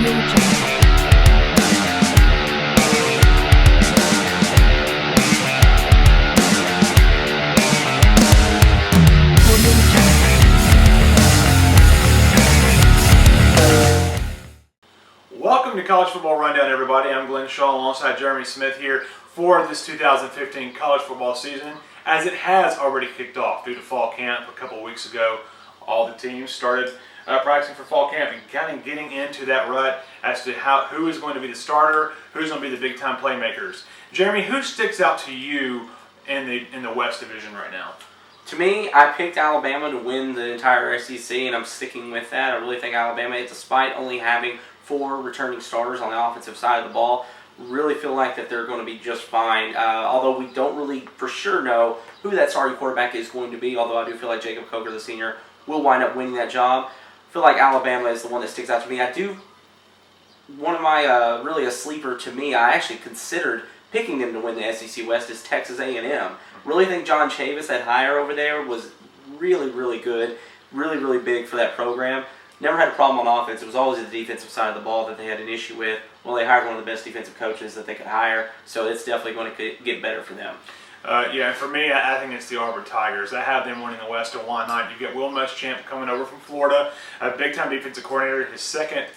Welcome to College Football Rundown, everybody. I'm Glenn Shaw alongside Jeremy Smith here for this 2015 college football season, as it has already kicked off due to fall camp a couple of weeks ago. All the teams started practicing for fall camp and kind of getting into that rut as to who is going to be the starter, who's going to be the big-time playmakers. Jeremy, who sticks out to you in the West Division right now? To me, I picked Alabama to win the entire SEC, and I'm sticking with that. I really think Alabama, despite only having 4 returning starters on the offensive side of the ball, really feel like that they're going to be just fine. Although we don't really for sure know who that starting quarterback is going to be, although I do feel like Jacob Coker, the senior, will wind up winning that job. I feel like Alabama is the one that sticks out to me. One of my, really a sleeper to me, I actually considered picking them to win the SEC West is Texas A&M. Really think John Chavis, that hire over there, was really, really good, really, really big for that program. Never had a problem on offense. It was always the defensive side of the ball that they had an issue with. Well, they hired one of the best defensive coaches that they could hire, so it's definitely going to get better for them. Yeah, for me, I think it's the Auburn Tigers. I have them winning the West, and why not? You get Will Muschamp coming over from Florida, a big-time defensive coordinator. His second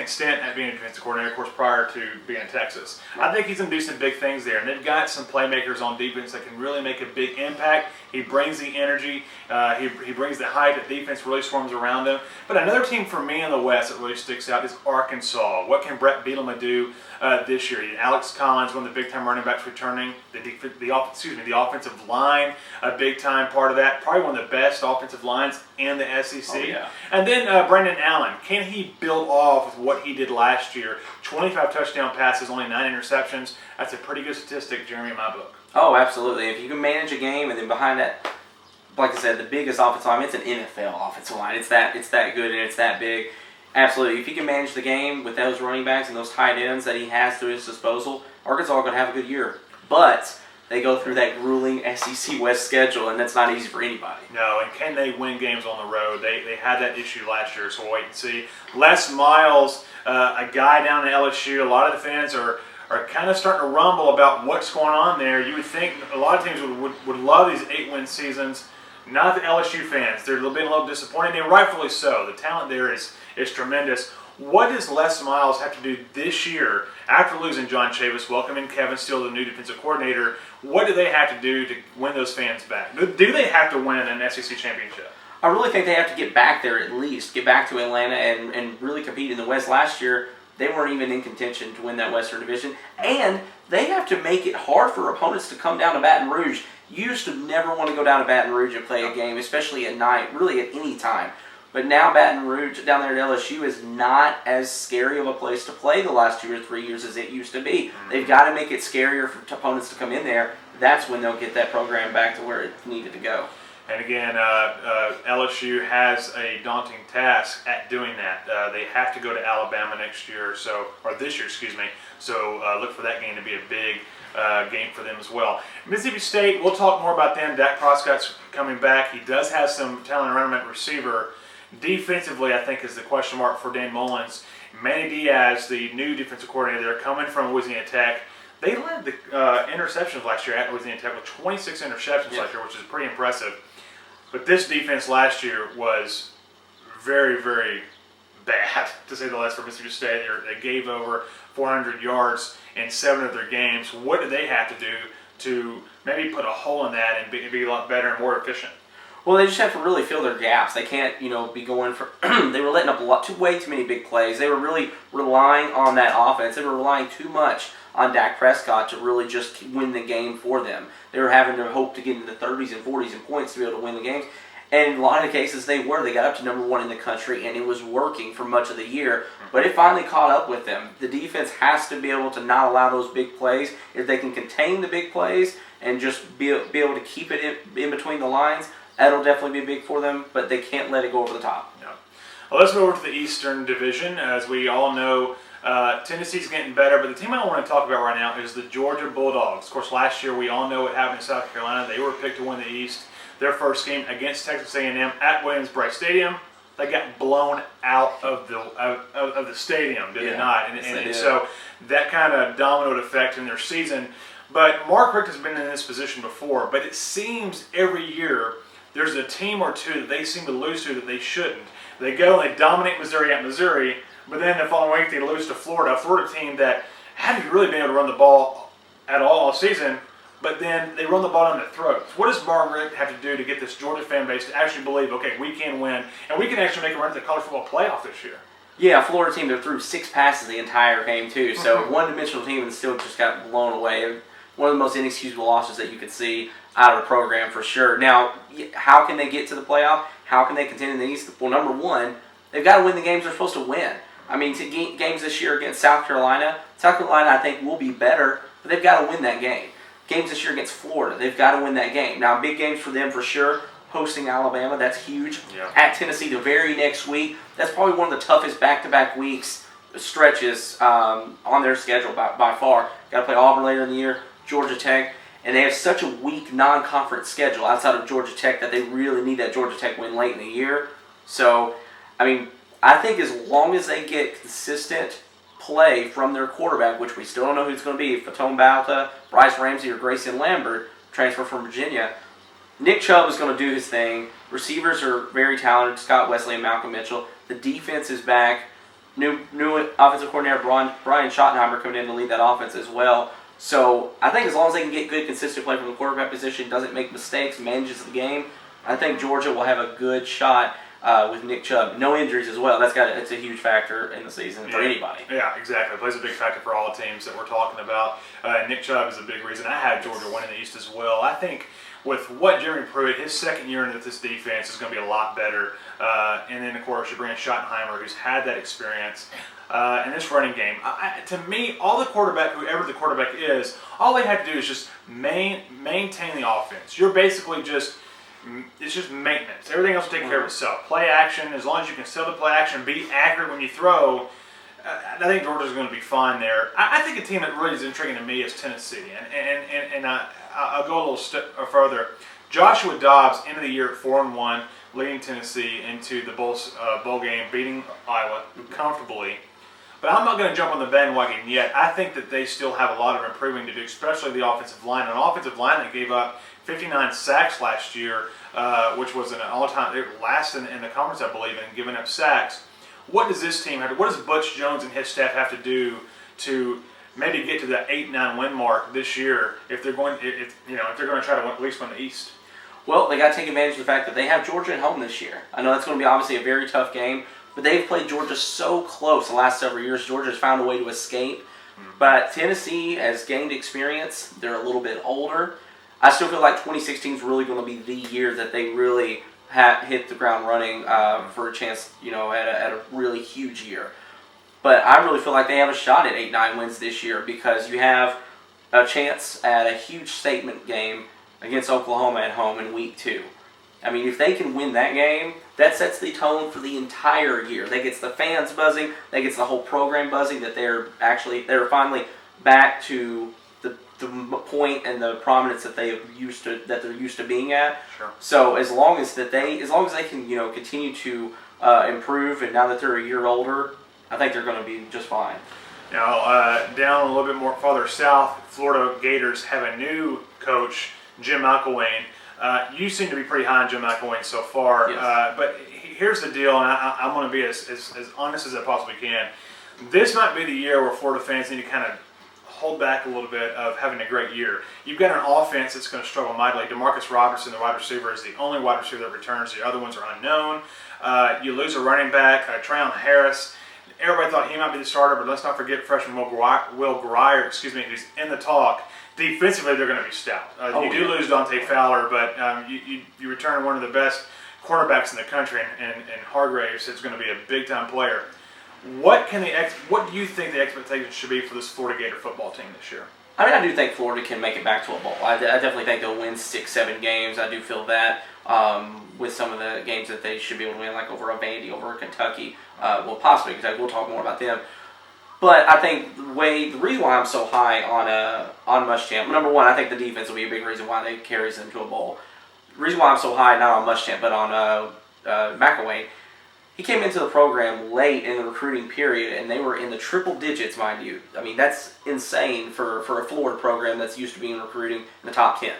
stint at being a defensive coordinator, of course, prior to being in Texas. I think he's going to do some big things there, and they've got some playmakers on defense that can really make a big impact. He brings the energy. He brings the height that defense really swarms around him. But another team for me in the West that really sticks out is Arkansas. What can Brett Bielema do this year? Alex Collins, one of the big-time running backs returning. The offensive line, a big-time part of that. Probably one of the best offensive lines in the SEC. Oh, yeah. And then Brandon Allen. Can he build off with what he did last year? 25 touchdown passes, only 9 interceptions. That's a pretty good statistic, Jeremy, in my book. Oh, absolutely. If you can manage a game, and then behind that, like I said, the biggest offensive line, it's an NFL offensive line. It's that good and it's that big. Absolutely. If he can manage the game with those running backs and those tight ends that he has to his disposal, Arkansas going to have a good year. But they go through that grueling SEC West schedule, and that's not easy for anybody. No, and can they win games on the road? They had that issue last year, so we'll wait and see. Les Miles, a guy down at LSU, a lot of the fans are kind of starting to rumble about what's going on there. You would think a lot of teams would love these 8-win seasons. Not the LSU fans. They're being a little disappointed, and rightfully so. The talent there is tremendous. What does Les Miles have to do this year after losing John Chavis, welcoming Kevin Steele, the new defensive coordinator? What do they have to do to win those fans back? Do they have to win an SEC championship? I really think they have to get back there at least, get back to Atlanta and really compete in the West. Last year, they weren't even in contention to win that Western Division. And they have to make it hard for opponents to come down to Baton Rouge. You used to never want to go down to Baton Rouge and play a game, especially at night, really at any time. But now Baton Rouge, down there at LSU, is not as scary of a place to play the last 2 or 3 years as it used to be. They've got to make it scarier for opponents to come in there. That's when they'll get that program back to where it needed to go. And again, LSU has a daunting task at doing that. They have to go to Alabama next year, or this year, excuse me. So look for that game to be a big game for them as well. Mississippi State, we'll talk more about them. Dak Prescott's coming back. He does have some talent around him at receiver. Defensively, I think, is the question mark for Dan Mullins. Manny Diaz, the new defensive coordinator, they're coming from Louisiana Tech. They led the interceptions last year at Louisiana Tech with 26 interceptions last year, which is pretty impressive. But this defense last year was very, very bad, to say the least, for Mississippi State. They gave over 400 yards in 7 of their games. What do they have to do to maybe put a hole in that and be a lot better and more efficient? Well, they just have to really fill their gaps. They can't, be going for. They were letting up way too many big plays. They were really relying on that offense. They were relying too much on Dak Prescott to really just win the game for them. They were having to hope to get into the 30s and 40s in points to be able to win the games. And in a lot of cases, they were. They got up to number 1 in the country, and it was working for much of the year. But it finally caught up with them. The defense has to be able to not allow those big plays. If they can contain the big plays and just be able to keep it in between the lines, that'll definitely be big for them, but they can't let it go over the top. No. Well, let's move over to the Eastern Division. As we all know, Tennessee's getting better, but the team I want to talk about right now is the Georgia Bulldogs. Of course, last year we all know what happened in South Carolina. They were picked to win the East. Their first game against Texas A&M at Williams-Brice Stadium, they got blown out of the stadium, did they not? And so that kind of dominoed effect in their season. But Mark Richt has been in this position before, but it seems every year there's a team or two that they seem to lose to that they shouldn't. They go and they dominate Missouri at Missouri, but then the following week they lose to Florida, a Florida team that hadn't really been able to run the ball at all season, but then they run the ball down their throats. What does Mark Richt have to do to get this Georgia fan base to actually believe, okay, we can win, and we can actually make a run to the college football playoff this year? Yeah, Florida team, they threw 6 passes the entire game, too. So one-dimensional team and still just got blown away. One of the most inexcusable losses that you could see out of the program for sure. Now, how can they get to the playoff? How can they contend in the East? Well, number one, they've got to win the games they're supposed to win. I mean, games this year against South Carolina, I think, will be better, but they've got to win that game. Games this year against Florida, they've got to win that game. Now, big games for them for sure. Hosting Alabama, that's huge. Yeah. At Tennessee the very next week, that's probably one of the toughest back-to-back weeks stretches on their schedule by far. Got to play Auburn later in the year, Georgia Tech, and they have such a weak non-conference schedule outside of Georgia Tech that they really need that Georgia Tech win late in the year. So, I mean, I think as long as they get consistent play from their quarterback, which we still don't know who it's going to be, Fatone Balta, Bryce Ramsey, or Grayson Lambert, transfer from Virginia, Nick Chubb is going to do his thing. Receivers are very talented, Scott Wesley and Malcolm Mitchell. The defense is back. New offensive coordinator Brian Schottenheimer coming in to lead that offense as well. So I think as long as they can get good, consistent play from the quarterback position, doesn't make mistakes, manages the game, I think Georgia will have a good shot with Nick Chubb. No injuries as well. It's a huge factor in the season for anybody. Yeah, exactly. It plays a big factor for all the teams that we're talking about. Nick Chubb is a big reason. I had Georgia winning the East as well. I think with what Jeremy Pruitt, his second year into this defense is going to be a lot better. And then, of course, you bring in Schottenheimer, who's had that experience. And this running game, to me, whoever the quarterback is, all they have to do is just maintain the offense. You're basically it's just maintenance. Everything else will take care of itself. Play action, as long as you can sell the play action, be accurate when you throw, I think Georgia's going to be fine there. I think a team that really is intriguing to me is Tennessee, and I'll go a little step further. Joshua Dobbs, end of the year at 4-1, leading Tennessee into the bowl game, beating Iowa comfortably. But I'm not going to jump on the bandwagon yet. I think that they still have a lot of improving to do, especially the offensive line. An offensive line that gave up 59 sacks last year, which was an all-time, last in the conference, I believe, in giving up sacks. What does this team have to, what does Butch Jones and his staff have to do to maybe get to that 8-9 win mark this year if they're going to try to at least win the East? Well, they got to take advantage of the fact that they have Georgia at home this year. I know that's going to be obviously a very tough game, but they've played Georgia so close the last several years. Georgia's found a way to escape. But Tennessee has gained experience. They're a little bit older. I still feel like 2016 is really going to be the year that they really hit the ground running for a chance, at a really huge year. But I really feel like they have a shot at 8-9 wins this year because you have a chance at a huge statement game against Oklahoma at home in week 2. I mean, if they can win that game, that sets the tone for the entire year. That gets the fans buzzing. That gets the whole program buzzing that they're finally back to the point and the prominence that they're used to being at. Sure. So as long as they can continue to improve, and now that they're a year older, I think they're going to be just fine. Now down a little bit more farther south, Florida Gators have a new coach, Jim McElwain. You seem to be pretty high on Jim McElwain so far, yes. But here's the deal, and I'm going to be as honest as I possibly can. This might be the year where Florida fans need to kind of hold back a little bit of having a great year. You've got an offense that's going to struggle mightily. DeMarcus Robertson, the wide receiver, is the only wide receiver that returns. The other ones are unknown. You lose a running back, Trayon Harris. Everybody thought he might be the starter, but let's not forget freshman Will Grier, who's in the talk. Defensively, they're going to be stout. You do lose Dante Fowler, but you return one of the best cornerbacks in the country, and Hargraves is going to be a big-time player. What do you think the expectations should be for this Florida Gator football team this year? I mean, I do think Florida can make it back to a bowl. I definitely think they'll win 6-7 games. I do feel that with some of the games that they should be able to win, like over a Vandy, over a Kentucky. Well, possibly, because we'll talk more about them. But I think the reason why I'm so high on Muschamp, number one, I think the defense will be a big reason why they carries them to a bowl. The reason why I'm so high, not on Muschamp, but on McElwain, He came into the program late in the recruiting period, and they were in the triple digits, mind you. I mean, that's insane for a Florida program that's used to being recruiting in the top 10.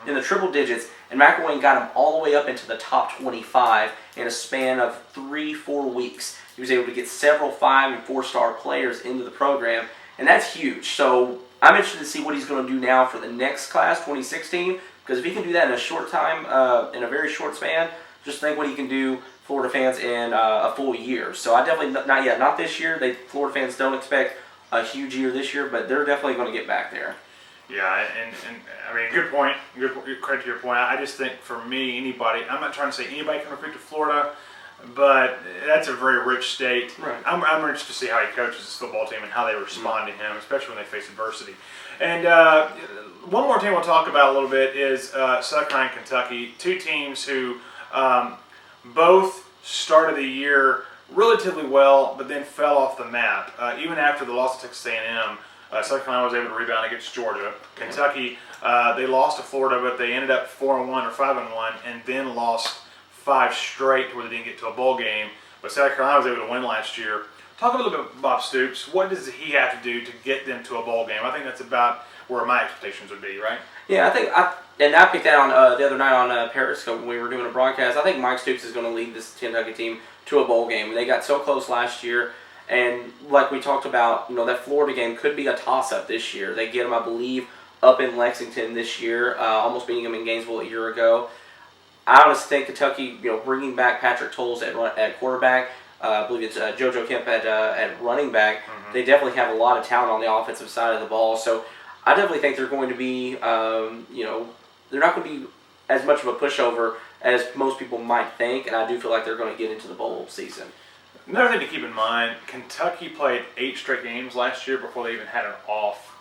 In the triple digits, and McElwain got him all the way up into the top 25 in a span of 3-4 weeks. He was able to get several 5- and 4-star players into the program, and that's huge. So I'm interested to see what he's going to do now for the next class, 2016, because if he can do that in a short time, in a very short span, just think what he can do, Florida fans, in a full year. So I definitely, not this year. Florida fans don't expect a huge year this year, but they're definitely going to get back there. Yeah, and I mean, good point. Good credit to your point. I just think for me, anybody, I'm not trying to say anybody can recruit to Florida, but that's a very rich state. Right. I'm interested to see how he coaches his football team and how they respond to him, especially when they face adversity. And one more team we'll talk about a little bit is South Carolina and Kentucky, two teams who both started the year relatively well, but then fell off the map. Even after the loss to Texas A&M, South Carolina was able to rebound against Georgia. Kentucky, they lost to Florida, but they ended up 4-1 or 5-1, and then lost 5 straight to where they didn't get to a bowl game. But South Carolina was able to win last year. Talk a little bit about Bob Stoops. What does he have to do to get them to a bowl game? I think that's about where my expectations would be, right? Yeah, I picked that on the other night on Periscope when we were doing a broadcast. I think Mike Stoops is going to lead this Kentucky team to a bowl game. They got so close last year, and like we talked about, that Florida game could be a toss-up this year. They get them, I believe, up in Lexington this year, almost beating them in Gainesville a year ago. I honestly think Kentucky, bringing back Patrick Tolles at quarterback, I believe it's JoJo Kemp at running back. Mm-hmm. They definitely have a lot of talent on the offensive side of the ball. So I definitely think they're going to be, they're not going to be as much of a pushover as most people might think, and I do feel like they're going to get into the bowl season. Another thing to keep in mind, Kentucky played 8 straight games last year before they even had an off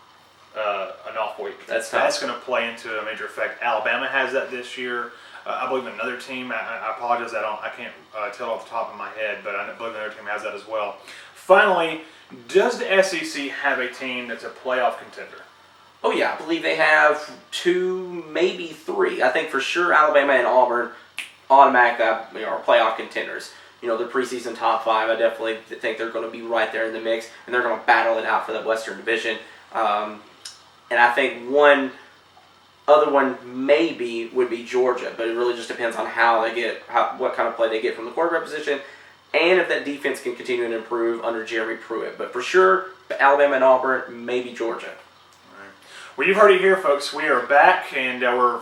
week. That's going to play into a major effect. Alabama has that this year. I believe another team, I apologize, I can't tell off the top of my head, but I believe another team has that as well. Finally, does the SEC have a team that's a playoff contender? Oh yeah, I believe they have 2, maybe 3. I think for sure Alabama and Auburn automatically are playoff contenders. The preseason top 5, I definitely think they're going to be right there in the mix, and they're going to battle it out for the Western Division. And I think one maybe would be Georgia, but it really just depends on what kind of play they get from the quarterback position, and if that defense can continue to improve under Jeremy Pruitt. But for sure, Alabama and Auburn, maybe Georgia. Well, you've heard it here, folks. We are back, and we're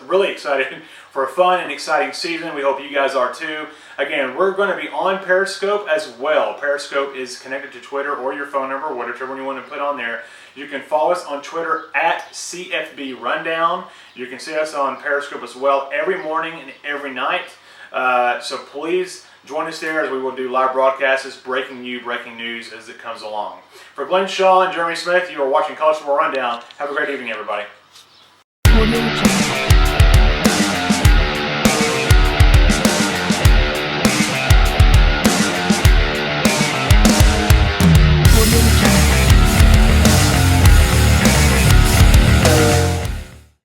really excited for a fun and exciting season. We hope you guys are too. Again, we're going to be on Periscope as well. Periscope is connected to Twitter or your phone number, whatever one you want to put on there. You can follow us on Twitter at CFB Rundown. You can see us on Periscope as well every morning and every night. So please join us there as we will do live broadcasts, breaking news as it comes along. For Glenn Shaw and Jeremy Smith, you are watching College Football Rundown. Have a great evening, everybody.